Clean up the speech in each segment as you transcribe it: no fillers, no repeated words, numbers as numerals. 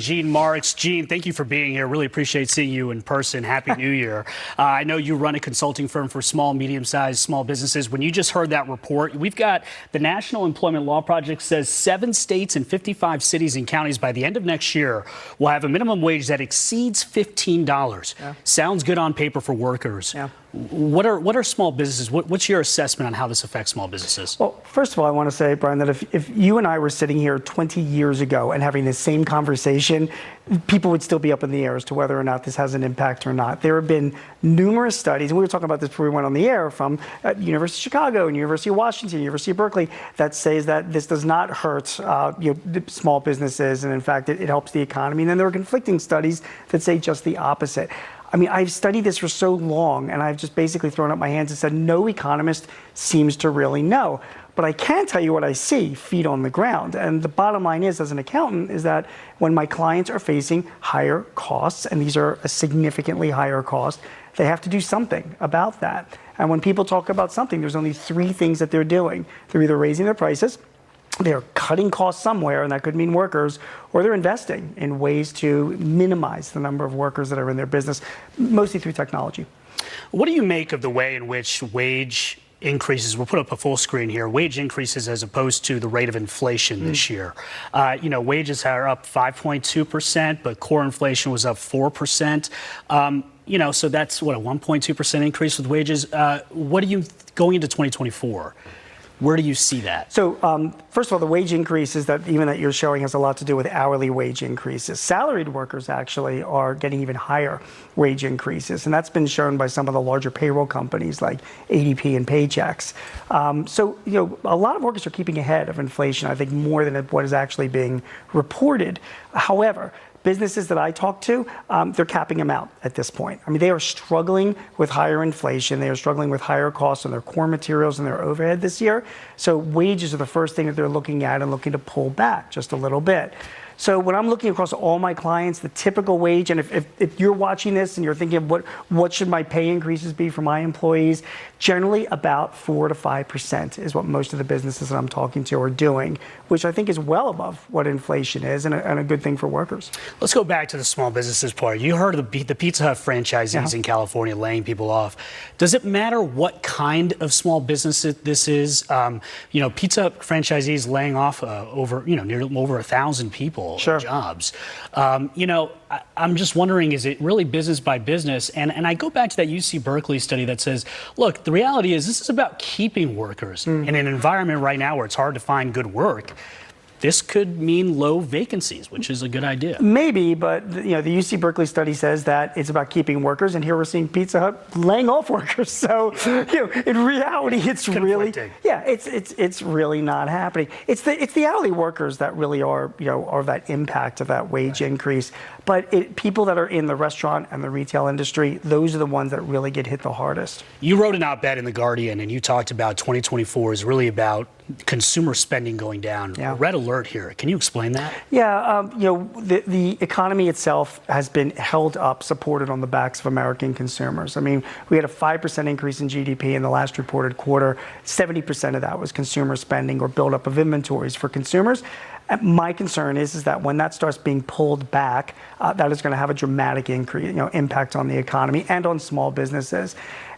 Gene Marks. Gene, thank you for being here. Really appreciate seeing you in person. Happy New Year. I know you run a consulting firm for small, medium-sized, small businesses. When you just heard that report, we've got the National Employment Law Project says 7 states and 55 cities and counties by the end of next year will have a minimum wage that exceeds $15. Yeah. Sounds good on paper for workers. Yeah. What are small businesses? What's your assessment on how this affects small businesses? Well, first of all, I want to say, Brian, that if you and I were sitting here 20 years ago and having the same conversation, people would still be up in the air as to whether or not this has an impact or not. There have been numerous studies, and we were talking about this before we went on the air, from University of Chicago and University of Washington, University of Berkeley, that says that this does not hurt small businesses, and in fact, it helps the economy. And then there are conflicting studies that say just the opposite. I mean, I've studied this for so long, and I've just basically thrown up my hands and said no economist seems to really know. But I can tell you what I see, feet on the ground. And the bottom line is, as an accountant, is that when my clients are facing higher costs, and these are a significantly higher cost, they have to do something about that. And when people talk about something, there's only 3 things that they're doing. They're either raising their prices, they're cutting costs somewhere, and that could mean workers, or they're investing in ways to minimize the number of workers that are in their business, mostly through technology. What do you make of the way in which wage increases, we'll put up a full screen here, wage increases as opposed to the rate of inflation this year? Wages are up 5.2%, but core inflation was up 4%. So that's what, a 1.2% increase with wages. What are you going into 2024? Where do you see that? So, first of all, the wage increases that you're showing has a lot to do with hourly wage increases. Salaried workers actually are getting even higher wage increases, and that's been shown by some of the larger payroll companies like ADP and Paychex. A lot of workers are keeping ahead of inflation, I think, more than what is actually being reported. However, businesses that I talk to, they're capping them out at this point. I mean, they are struggling with higher inflation. They are struggling with higher costs on their core materials and their overhead this year. So wages are the first thing that they're looking at and looking to pull back just a little bit. So when I'm looking across all my clients, the typical wage, and if you're watching this and you're thinking, what should my pay increases be for my employees? Generally about 4 to 5% is what most of the businesses that I'm talking to are doing, which I think is well above what inflation is, and a good thing for workers. Let's go back to the small businesses part. You heard of the Pizza Hut franchisees in California laying people off. Does it matter what kind of small business this is? Pizza Hut franchisees laying off over 1,000 people. Sure. Jobs. I'm just wondering, is it really business by business? And I go back to that UC Berkeley study that says, look, the reality is this is about keeping workers in an environment right now where it's hard to find good work. This could mean low vacancies, which is a good idea. Maybe, but the UC Berkeley study says that it's about keeping workers, and here we're seeing Pizza Hut laying off workers. So, in reality, it's really, it's really not happening. It's the hourly workers that really are that impact of that wage increase. But people that are in the restaurant and the retail industry, those are the ones that really get hit the hardest. You wrote an op-ed in The Guardian, and you talked about 2024 is really about consumer spending going down. Yeah. Red alert here. Can you explain that? Yeah, the economy itself has been held up, supported on the backs of American consumers. I mean, we had a 5% increase in GDP in the last reported quarter. 70% of that was consumer spending or buildup of inventories for consumers. My concern is that when that starts being pulled back, that is going to have a dramatic impact on the economy and on small businesses.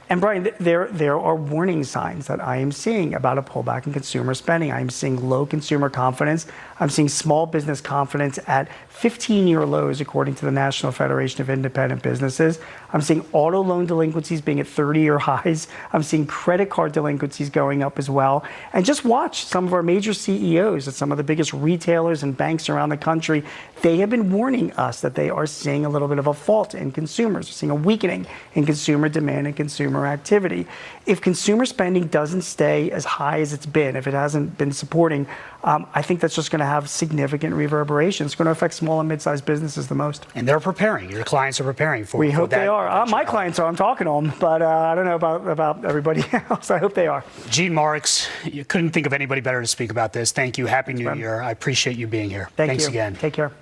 And Brian, there are warning signs that I am seeing about a pullback in consumer spending. I'm seeing low consumer confidence. I'm seeing small business confidence at 15-year lows, according to the National Federation of Independent Businesses. I'm seeing auto loan delinquencies being at 30-year highs. I'm seeing credit card delinquencies going up as well. And just watch some of our major CEOs at some of the biggest retailers and banks around the country. They have been warning us that they are seeing a little bit of a fault in consumers. They're seeing a weakening in consumer demand and consumer activity. If consumer spending doesn't stay as high as it's been, if it hasn't been supporting, I think that's just going to have significant reverberations. It's going to affect small and mid-sized businesses the most. And they're preparing. Your clients are preparing for that. We hope they are. My clients are. I'm talking to them, but I don't know about everybody else. I hope they are. Gene Marks, you couldn't think of anybody better to speak about this. Thank you. Happy New Year. I appreciate you being here. Thanks again. Take care.